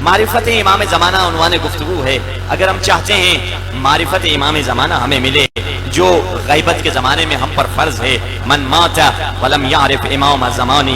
معرفت امام زمانہ عنوان گفتگو ہے. اگر ہم چاہتے ہیں معرفت امام زمانہ ہمیں ملے جو غیبت کے زمانے میں ہم پر فرض ہے، من مات ولم یعرف امام زمانہ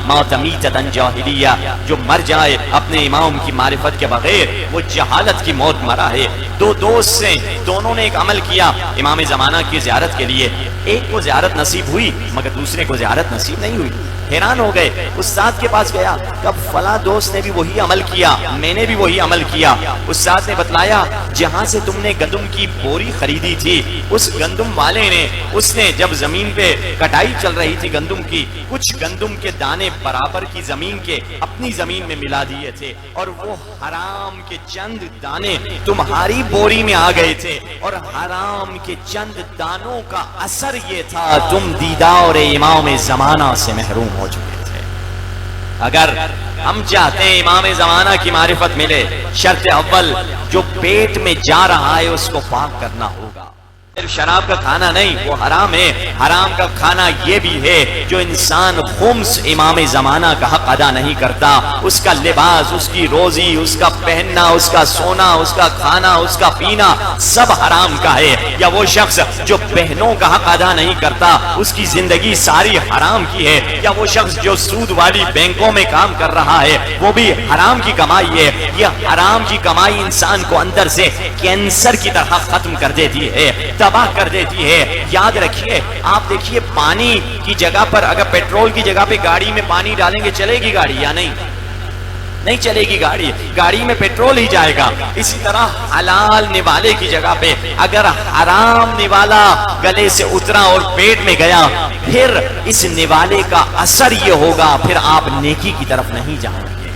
مات میتۃ جاہلیہ، جو مر جائے اپنے امام کی معرفت کے بغیر وہ جہالت کی موت مرا ہے. دو دوست سے دونوں نے ایک عمل کیا امام زمانہ کی زیارت کے لیے، ایک کو زیارت نصیب ہوئی مگر دوسرے کو زیارت نصیب نہیں ہوئی. حیران ہو گئے، استاد کے پاس گیا، کب فلاں دوست نے بھی وہی عمل کیا، میں نے بھی وہی عمل کیا. استاد نے بتلایا جہاں سے تم نے گندم کی بوری خریدی تھی اس گندم والے نے، اس نے جب زمین پہ کٹائی چل رہی تھی گندم کی، کچھ گندم کے دانے برابر کی زمین کے اپنی زمین میں ملا دیے تھے اور وہ حرام کے چند دانے تمہاری بوری میں آ گئے تھے، اور حرام کے چند دانوں کا اثر یہ تھا تم دیدار امام زمانہ سے محروم ہو چکے تھے. اگر ہم چاہتے ہیں امام زمانہ کی معرفت ملے، شرط اول جو پیٹ میں جا رہا ہے اس کو پاک کرنا ہوگا. صرف شراب کا کھانا نہیں، وہ حرام ہے. حرام کا کھانا یہ بھی ہے جو انسان خمس امام زمانہ کا حق ادا نہیں کرتا، اس کا لباس، اس کی روزی، اس کا پہننا، اس کا سونا، اس کا کھانا، اس کا پینا سب حرام کا ہے. یا وہ شخص جو بہنوں کا حق ادا نہیں کرتا، اس کی زندگی ساری حرام کی ہے. یا وہ شخص جو سود والی بینکوں میں کام کر رہا ہے وہ بھی حرام کی کمائی ہے. یہ حرام کی کمائی انسان کو اندر سے کینسر کی طرح ختم کر دیتی ہے، تباہ کر دیتی ہے. یاد رکھیے، آپ دیکھیے پانی کی جگہ پر اگر پیٹرول کی جگہ پہ گاڑی میں پانی ڈالیں گے چلے گی گاڑی یا نہیں؟ نہیں چلے گی گاڑی، گاڑی میں پیٹرول ہی جائے گا. اسی طرح حلال نوالے کی جگہ پہ اگر حرام نوالا گلے سے اترا اور پیٹ میں گیا، پھر اس نوالے کا اثر یہ ہوگا پھر آپ نیکی کی طرف نہیں جائیں گے،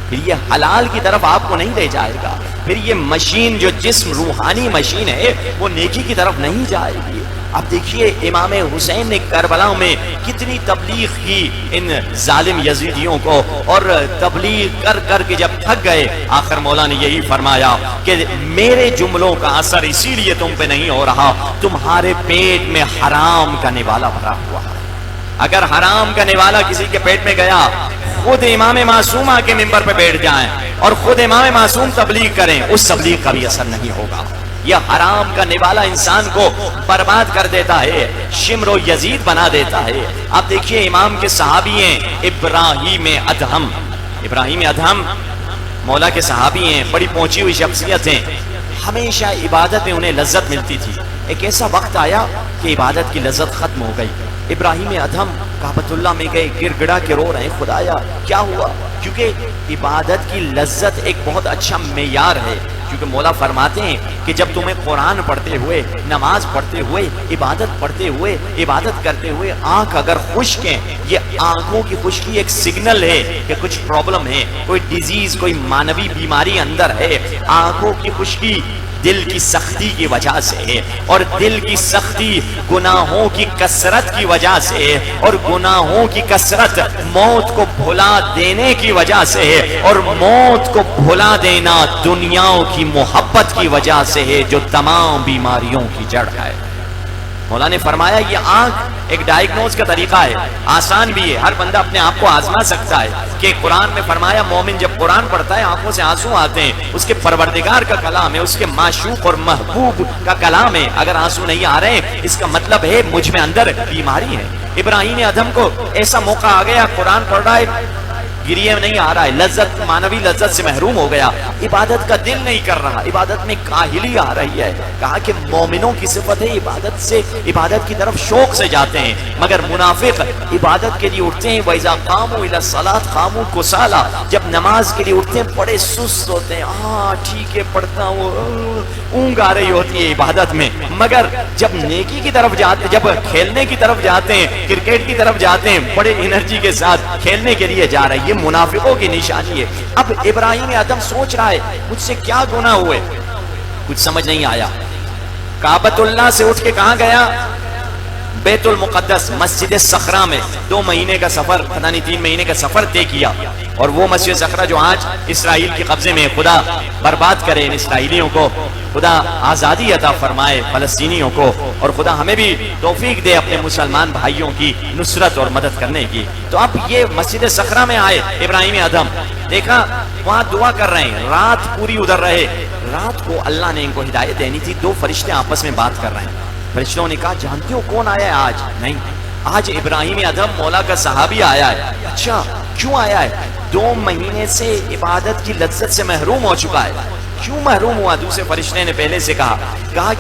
پھر یہ حلال کی طرف آپ کو نہیں لے جائے گا، پھر یہ مشین جو جسم روحانی مشین ہے وہ نیکی کی طرف نہیں جائے گی. اب دیکھیے امام حسین نے کربلا میں کتنی تبلیغ کی ان ظالم یزیدیوں کو، اور تبلیغ کر کر کے جب تھک گئے آخر مولا نے یہی فرمایا کہ میرے جملوں کا اثر اسی لیے تم پہ نہیں ہو رہا، تمہارے پیٹ میں حرام کا نوالا بھرا ہوا ہے. اگر حرام کا نوالا کسی کے پیٹ میں گیا، خود امام معصوم آ کے ممبر پہ بیٹھ جائیں اور خود امام معصوم تبلیغ کریں، اس تبلیغ کا بھی اثر نہیں ہوگا. یہ حرام کا نوالا انسان کو برباد کر دیتا ہے، شمر و یزید بنا دیتا ہے. آپ دیکھیے امام کے صحابی ہیں ابراہیم ادہم. ابراہیم ادہم مولا کے صحابی ہیں، بڑی پہنچی ہوئی شخصیت ہیں. ہمیشہ عبادت میں انہیں لذت ملتی تھی. ایک ایسا وقت آیا کہ عبادت کی لذت ختم ہو گئی. ابراہیم ادہم کعبۃ اللہ میں گئے، گر گڑا کے رو رہے ہیں، خدایا کیا ہوا؟ کیونکہ عبادت کی لذت ایک بہت اچھا معیار ہے. کیونکہ مولا فرماتے ہیں کہ جب تمہیں قرآن پڑھتے ہوئے، نماز پڑھتے ہوئے، عبادت پڑھتے ہوئے، عبادت کرتے ہوئے آنکھ اگر خشک ہے، یہ آنکھوں کی خشکی ایک سگنل ہے کہ کچھ پرابلم ہے، کوئی ڈیزیز، کوئی مانوی بیماری اندر ہے. آنکھوں کی خشکی دل کی سختی کی وجہ سے ہے، اور دل کی سختی گناہوں کی کثرت کی وجہ سے ہے، اور گناہوں کی کثرت موت کو بھلا دینے کی وجہ سے ہے، اور موت کو بھلا دینا دنیاوں کی محبت کی وجہ سے ہے جو تمام بیماریوں کی جڑ ہے. مولا نے فرمایا یہ آنکھ ایک ڈائگنوز کا طریقہ ہے، آسان بھی ہے، ہر بندہ اپنے آپ کو آزما سکتا ہے. کہ قرآن میں فرمایا مومن جب قرآن پڑھتا ہے آنکھوں سے آنسو آتے ہیں، اس کے پروردگار کا کلام ہے، اس کے معشوق اور محبوب کا کلام ہے. اگر آنسو نہیں آ رہے ہیں اس کا مطلب ہے مجھ میں اندر بیماری ہے. ابراہیم ادہم کو ایسا موقع آ گیا، قرآن پڑھ رہا ہے، گریہ نہیں آ رہا ہے، لذت، مانوی لذت سے محروم ہو گیا، عبادت کا دل نہیں کر رہا، عبادت میں کاہلی آ رہی ہے. کہا کہ مومنوں کی صفت ہے عبادت سے، عبادت کی طرف شوق سے جاتے ہیں، مگر منافق عبادت کے لیے اٹھتے ہیں وَإِذَا قَامُوا إِلَى الصَّلَاةِ قَامُوا كُسَالَىٰ، جب نماز کے لیے اٹھتے ہیں بڑے سست ہوتے ہیں. ہاں ٹھیک ہے پڑھتا ہوں، اونگ آ رہی ہوتی ہے عبادت میں، مگر جب نیکی کی طرف جاتے، جب کھیلنے کی طرف جاتے ہیں، کرکٹ کی طرف جاتے ہیں، بڑے انرجی کے ساتھ کھیلنے کے لیے جا رہے ہیں. یہ منافقوں کی نشانی ہے. اب ابراہیم ادہم سوچ رہا ہے مجھ سے کیا گناہ ہوئے، کچھ سمجھ نہیں آیا. کعبۃ اللہ سے اٹھ کے کہاں گیا؟ بیت المقدس، مسجد صخرہ میں 2 مہینے کا سفر، پتہ نہیں 3 مہینے کا سفر طے کیا. اور وہ مسجد صخرہ جو آج اسرائیل کے قبضے میں، خدا برباد کرے ان اسرائیلیوں کو، خدا آزادی عطا فرمائے فلسطینیوں کو، اور خدا ہمیں بھی توفیق دے اپنے مسلمان بھائیوں کی نصرت اور مدد کرنے کی. تو اب یہ مسجد صخرہ میں آئے ابراہیم ادہم، دیکھا وہاں دعا کر رہے ہیں، رات پوری ادھر رہے. رات کو اللہ نے ان کو ہدایت دینی تھی. دو فرشتے آپس میں بات کر رہے ہیں. فرشتوں نے کہا جانتے ہو کون آیا ہے آج؟ نہیں. آج ابراہیم ادھم مولا کا صحابی آیا ہے. اچھا کیوں آیا ہے؟ 2 مہینے سے عبادت کی لذت سے محروم ہو چکا ہے. کیوں محروم ہوا؟ دوسرے فرشتے نے پہلے سے کہا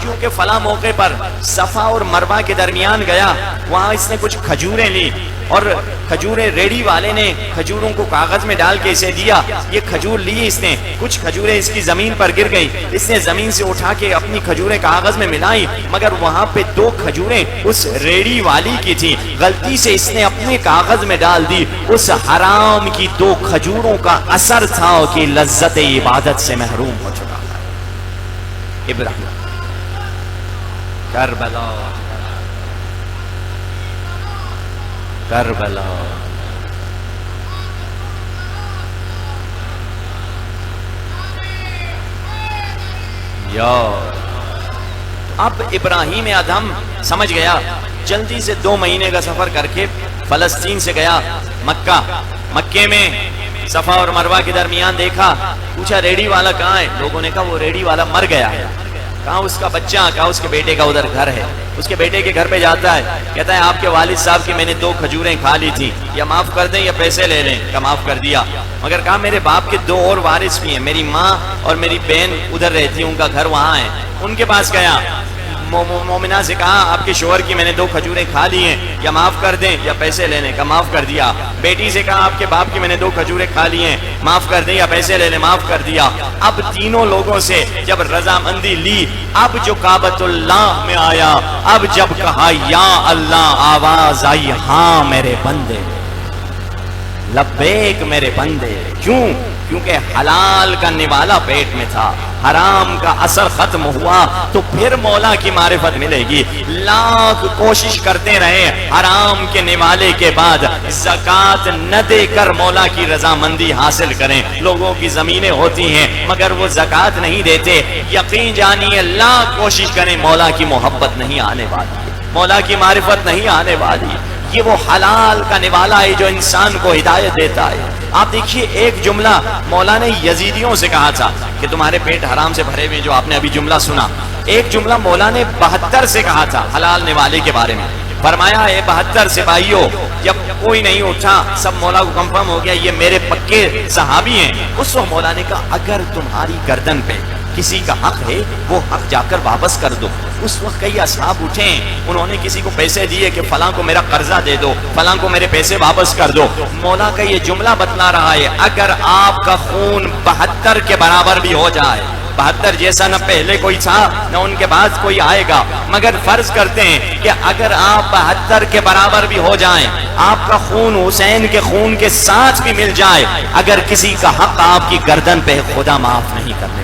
کیونکہ فلاں موقع پر صفا اور مروہ کے درمیان گیا، وہاں اس نے کچھ کھجوریں لی اور کھجوریں ریڑی والے نے کھجوروں کو کاغذ میں ڈال کے اسے دیا. یہ کھجور لی اس نے، کچھ کھجوریں اس کی زمین پر گر گئی. اس نے زمین سے اٹھا کے اپنی کھجوریں کاغذ میں ملائی، مگر وہاں پہ 2 کھجوریں اس ریڑی والی کی تھی. غلطی سے اس نے اپنے کاغذ میں ڈال دی. اس حرام کی 2 کھجوروں کا اثر تھا کہ لذت عبادت سے محروم ہو چکا. ابراہیم کربلا کربلا یا. اب ابراہیم ادھم سمجھ گیا، جلدی سے 2 مہینے کا سفر کر کے فلسطین سے گیا مکہ. مکے میں صفا اور مروہ کے درمیان دیکھا، پوچھا ریڑی والا کہاں ہے؟ لوگوں نے کہا وہ ریڑی والا مر گیا ہے. کہاں اس کا بچہ؟ کہا اس کے بیٹے کا ادھر گھر ہے. اس کے بیٹے کے گھر پہ جاتا ہے، کہتا ہے آپ کے والد صاحب کی میں نے 2 کھجوریں کھا لی تھی، یا معاف کر دیں یا پیسے لے لیں. کہا معاف کر دیا. مگر کہا میرے باپ کے 2 اور وارث بھی ہیں، میری ماں اور میری بہن ادھر رہتی ہیں، ان کا گھر وہاں ہے. ان کے پاس گیا، مومنہ سے کہا آپ کے شوہر کی میں نے 2 کھجوریں کھا لی ہیں، یا معاف کر دیں یا پیسے لے لیں. کا معاف کر دیا. بیٹی سے کہا آپ کے باپ کی میں نے 2 کھجوریں کھا لی ہیں، معاف کر دیں یا پیسے لے لیں. معاف کر دیا. اب تینوں لوگوں سے جب رضامندی لی، اب جو کعبۃ اللہ میں آیا، اب جب کہا یا اللہ، آواز آئی ہاں میرے بندے، لبیک میرے بندے. کیونکہ حلال کا نوالا پیٹ میں تھا، حرام کا اثر ختم ہوا تو پھر مولا کی معرفت ملے گی. لاکھ کوشش کرتے رہے حرام کے نوالے کے بعد زکوٰۃ نہ دے کر مولا کی رضامندی حاصل کریں. لوگوں کی زمینیں ہوتی ہیں مگر وہ زکوٰۃ نہیں دیتے. یقین جانیے لاکھ کوشش کریں مولا کی محبت نہیں آنے والی، مولا کی معرفت نہیں آنے والی. یہ وہ حلال کا نوالا ہے جو انسان کو ہدایت دیتا ہے. آپ دیکھیے ایک جملہ مولا نے یزیدیوں سے کہا تھا کہ تمہارے پیٹ حرام سے بھرے ہوئے، جو آپ نے ابھی جملہ سنا. ایک جملہ مولا نے 72 سے کہا تھا حلال نوالے کے بارے میں. فرمایا ہے 72 سپاہیوں، جب کوئی نہیں اٹھا، سب مولا کو کنفرم ہو گیا یہ میرے پکے صحابی ہیں. اس وقت مولا نے کہا اگر تمہاری گردن پہ کسی کا حق ہے وہ حق جا کر واپس کر دو. اس وقت کئی اصحاب اٹھے، انہوں نے کسی کو پیسے دیے کہ فلاں کو میرا قرضہ دے دو، فلاں کو میرے پیسے واپس کر دو. مولا کا یہ جملہ بتلا رہا ہے اگر آپ کا خون 72 کے برابر بھی ہو جائے، 72 جیسا نہ پہلے کوئی تھا نہ ان کے بعد کوئی آئے گا، مگر فرض کرتے ہیں کہ اگر آپ 72 کے برابر بھی ہو جائیں، آپ کا خون حسین کے خون کے ساتھ بھی مل جائے، اگر کسی کا حق آپ کی گردن پہ خدا معاف نہیں کرتا.